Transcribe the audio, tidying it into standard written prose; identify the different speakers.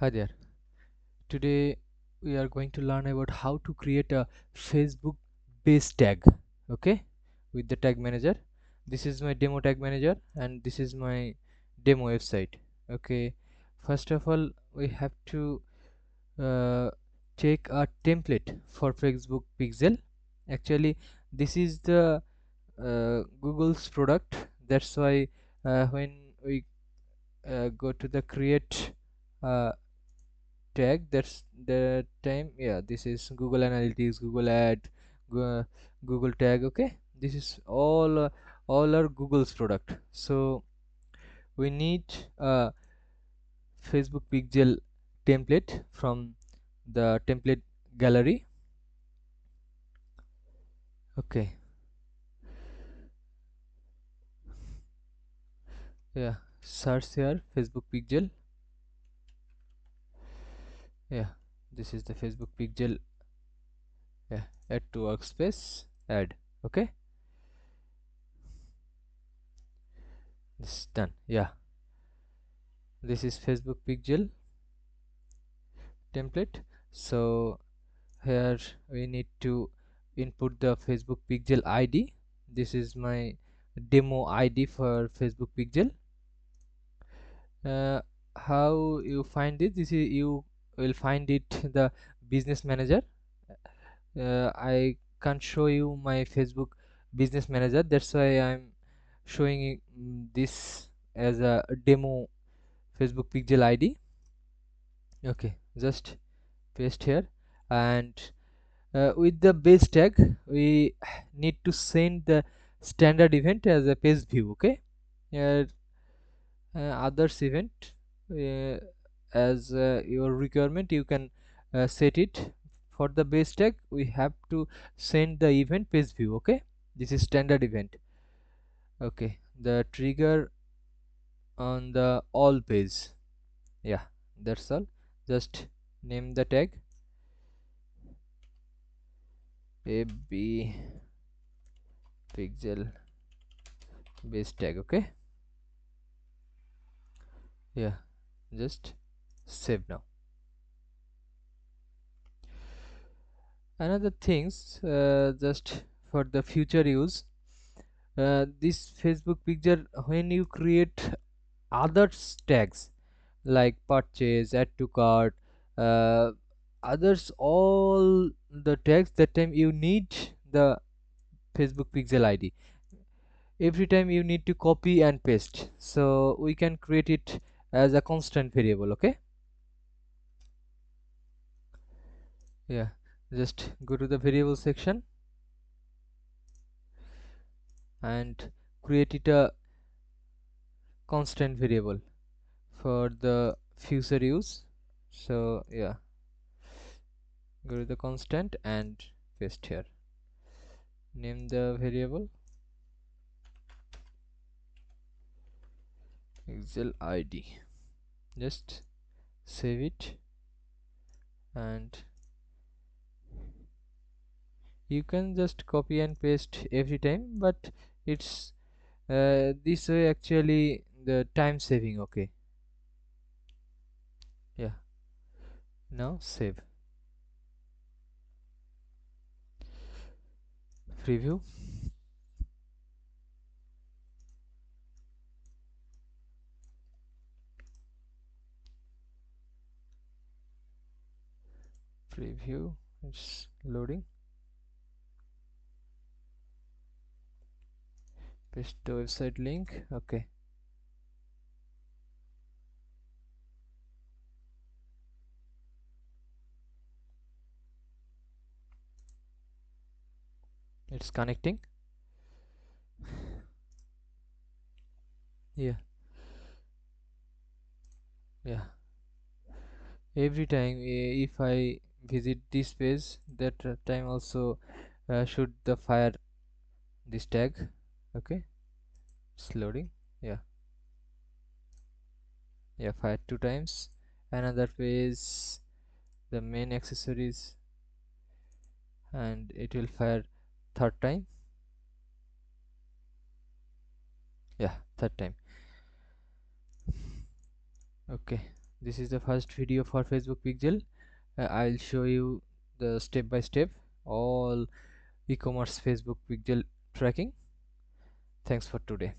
Speaker 1: Hi there. Today we are going to learn about how to create a Facebook base tag. Okay, with the tag manager. This is my demo tag manager and this is my demo website. Okay, first of all, we have to uh, take a template for Facebook Pixel. Actually, this is the Google's product. That's why when we go to the create uh, tag, that's the time. Yeah, this is Google Analytics, Google Ad, Go- Google Tag. Okay, this is all are Google's product. So we need a Facebook pixel template from the template gallery. Okay, yeah, search here Facebook pixel. Yeah, this is the Facebook pixel. Yeah, add to workspace, add. Okay, this is done. Yeah, this is Facebook pixel template. So here we need to input the Facebook pixel ID. This is my demo ID for Facebook pixel. uh, how you find it? This is, you will find it the business manager. I can't show you my Facebook business manager, that's why I'm showing this as a demo Facebook pixel ID. Okay, just paste here. And with the base tag we need to send the standard event as a page view. Okay, uh, others event, uh, as your requirement you can set it. For the base tag we have to send the event page view. Okay, this is standard event. Okay, the trigger on the all page. Yeah, that's all. Just name the tag ab pixel base tag. Okay, yeah, just save now. Another things, just for the future use, this Facebook picture, when you create other tags like purchase, add to cart, uh, others, all the tags, that time you need the Facebook pixel ID. Every time you need to copy and paste, so we can create it as a constant variable. Okay, yeah, just go to the variable section and create it a constant variable for the future use. So yeah, go to the constant and paste here. Name the variable excel id. Just save it. And you can just copy and paste every time, but it's this way actually the time saving. Okay, yeah, now save. Preview. Preview, it's loading. Paste the website link. Okay, it's connecting. Yeah, yeah, every time if I visit this page, that time also should the fire this tag. Okay, it's loading. Yeah, yeah, fire two times. Another page, the main accessories, and it will fire third time. Yeah, third time. Okay, This is the first video for Facebook pixel. I'll show you the step by step all e-commerce Facebook pixel tracking. Thanks for today.